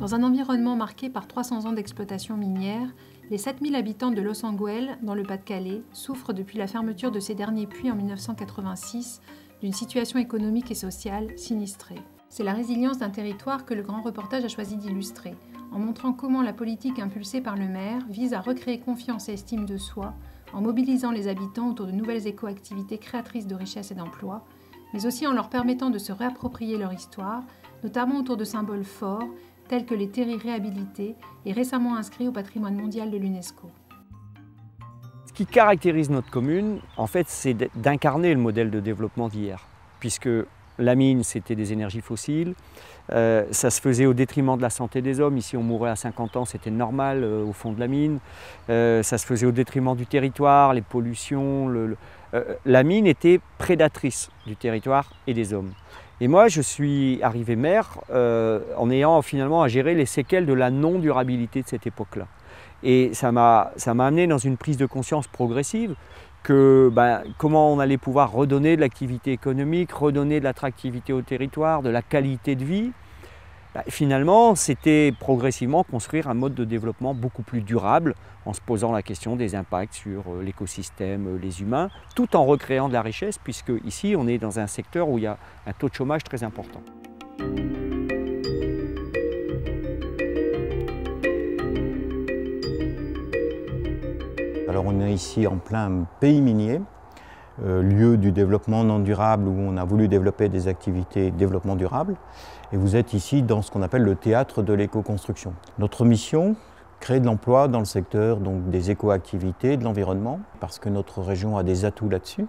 Dans un environnement marqué par 300 ans d'exploitation minière, les 7000 habitants de Los Anguel, dans le Pas-de-Calais, souffrent depuis la fermeture de ces derniers puits en 1986 d'une situation économique et sociale sinistrée. C'est la résilience d'un territoire que le grand reportage a choisi d'illustrer, en montrant comment la politique impulsée par le maire vise à recréer confiance et estime de soi, en mobilisant les habitants autour de nouvelles éco-activités créatrices de richesses et d'emplois, mais aussi en leur permettant de se réapproprier leur histoire, notamment autour de symboles forts, tels que les terris réhabilités et récemment inscrits au patrimoine mondial de l'UNESCO. Ce qui caractérise notre commune, en fait, c'est d'incarner le modèle de développement d'hier, puisque la mine, c'était des énergies fossiles, ça se faisait au détriment de la santé des hommes. Ici, on mourait à 50 ans, c'était normal au fond de la mine. Ça se faisait au détriment du territoire, les pollutions. La mine était prédatrice du territoire et des hommes. Et moi, je suis arrivé maire en ayant finalement à gérer les séquelles de la non-durabilité de cette époque-là. Et ça m'a amené dans une prise de conscience progressive que comment on allait pouvoir redonner de l'activité économique, redonner de l'attractivité au territoire, de la qualité de vie. Finalement, c'était progressivement construire un mode de développement beaucoup plus durable en se posant la question des impacts sur l'écosystème, les humains, tout en recréant de la richesse, puisque ici, on est dans un secteur où il y a un taux de chômage très important. Alors on est ici en plein pays minier, lieu du développement non durable où on a voulu développer des activités de développement durable. Et vous êtes ici dans ce qu'on appelle le théâtre de l'éco-construction. Notre mission, créer de l'emploi dans le secteur donc, des éco-activités, de l'environnement, parce que notre région a des atouts là-dessus.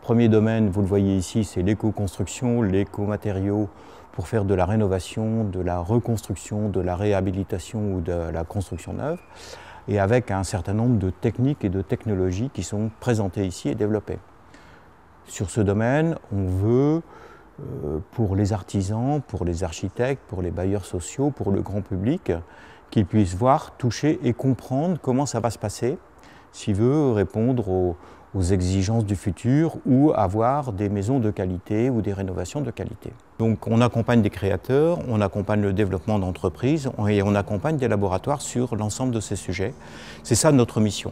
Premier domaine, vous le voyez ici, c'est l'éco-construction, l'éco-matériaux pour faire de la rénovation, de la reconstruction, de la réhabilitation ou de la construction neuve, et avec un certain nombre de techniques et de technologies qui sont présentées ici et développées. Sur ce domaine, on veut, pour les artisans, pour les architectes, pour les bailleurs sociaux, pour le grand public, qu'ils puissent voir, toucher et comprendre comment ça va se passer s'ils veulent répondre aux exigences du futur ou avoir des maisons de qualité ou des rénovations de qualité. Donc on accompagne des créateurs, on accompagne le développement d'entreprises et on accompagne des laboratoires sur l'ensemble de ces sujets. C'est ça notre mission.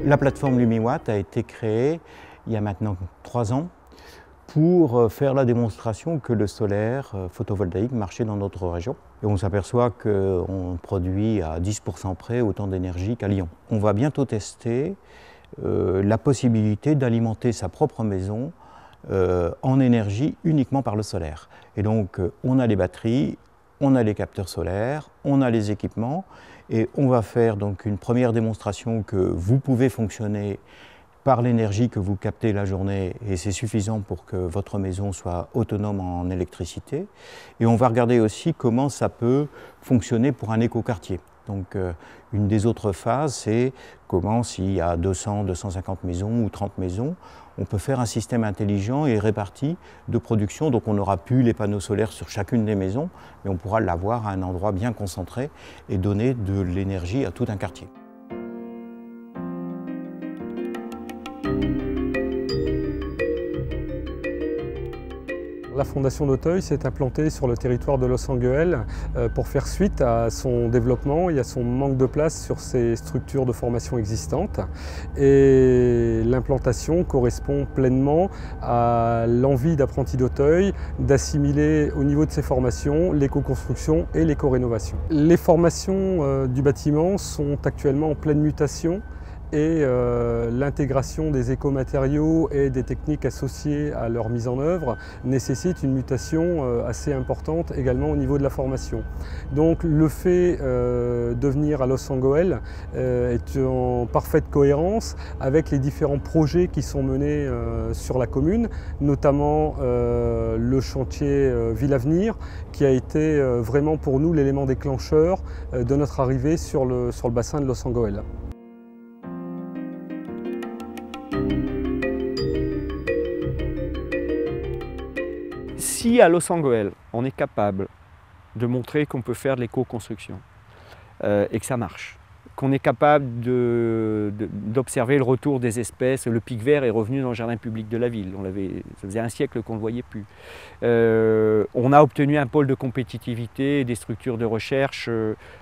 La plateforme LumiWatt a été créée il y a maintenant 3 ans pour faire la démonstration que le solaire photovoltaïque marchait dans notre région. Et on s'aperçoit qu'on produit à 10% près autant d'énergie qu'à Lyon. On va bientôt tester la possibilité d'alimenter sa propre maison en énergie uniquement par le solaire. Et donc on a les batteries, on a les capteurs solaires, on a les équipements et on va faire donc une première démonstration que vous pouvez fonctionner par l'énergie que vous captez la journée et c'est suffisant pour que votre maison soit autonome en électricité. Et on va regarder aussi comment ça peut fonctionner pour un écoquartier. Donc une des autres phases, c'est comment s'il y a 200, 250 maisons ou 30 maisons, on peut faire un système intelligent et réparti de production. Donc on n'aura plus les panneaux solaires sur chacune des maisons, mais on pourra l'avoir à un endroit bien concentré et donner de l'énergie à tout un quartier. La Fondation d'Auteuil s'est implantée sur le territoire de Los Anguel pour faire suite à son développement et à son manque de place sur ses structures de formation existantes. Et l'implantation correspond pleinement à l'envie d'Apprentis d'Auteuil d'assimiler au niveau de ses formations l'éco-construction et l'éco-rénovation. Les formations du bâtiment sont actuellement en pleine mutation. Et l'intégration des écomatériaux et des techniques associées à leur mise en œuvre nécessite une mutation assez importante également au niveau de la formation. Donc le fait de venir à Los Anguel est en parfaite cohérence avec les différents projets qui sont menés sur la commune, notamment le chantier Ville Avenir qui a été vraiment pour nous l'élément déclencheur de notre arrivée sur le bassin de Los Anguel. Si à Los Anguel, on est capable de montrer qu'on peut faire de l'éco-construction et que ça marche, qu'on est capable d'observer le retour des espèces. Le pic vert est revenu dans le jardin public de la ville. Ça faisait un siècle qu'on ne le voyait plus. On a obtenu un pôle de compétitivité, des structures de recherche,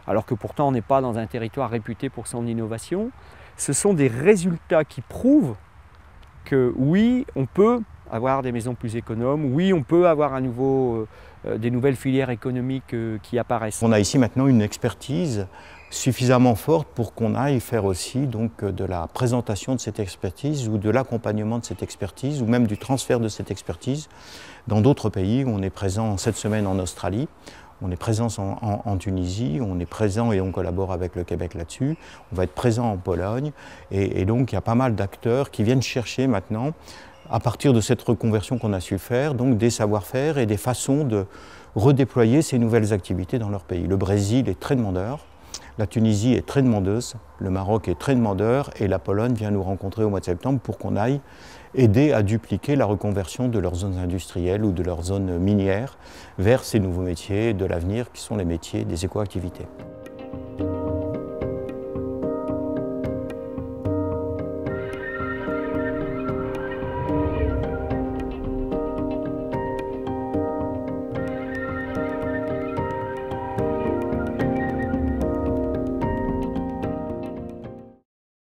alors que pourtant on n'est pas dans un territoire réputé pour son innovation. Ce sont des résultats qui prouvent que oui, on peut avoir des maisons plus économes, oui, on peut avoir à nouveau des nouvelles filières économiques qui apparaissent. On a ici maintenant une expertise suffisamment forte pour qu'on aille faire aussi donc, de la présentation de cette expertise ou de l'accompagnement de cette expertise ou même du transfert de cette expertise dans d'autres pays. On est présent cette semaine en Australie, on est présent en Tunisie, on est présent et on collabore avec le Québec là-dessus, on va être présent en Pologne et donc il y a pas mal d'acteurs qui viennent chercher maintenant à partir de cette reconversion qu'on a su faire, donc des savoir-faire et des façons de redéployer ces nouvelles activités dans leur pays. Le Brésil est très demandeur, la Tunisie est très demandeuse, le Maroc est très demandeur et la Pologne vient nous rencontrer au mois de septembre pour qu'on aille aider à dupliquer la reconversion de leurs zones industrielles ou de leurs zones minières vers ces nouveaux métiers de l'avenir qui sont les métiers des écoactivités.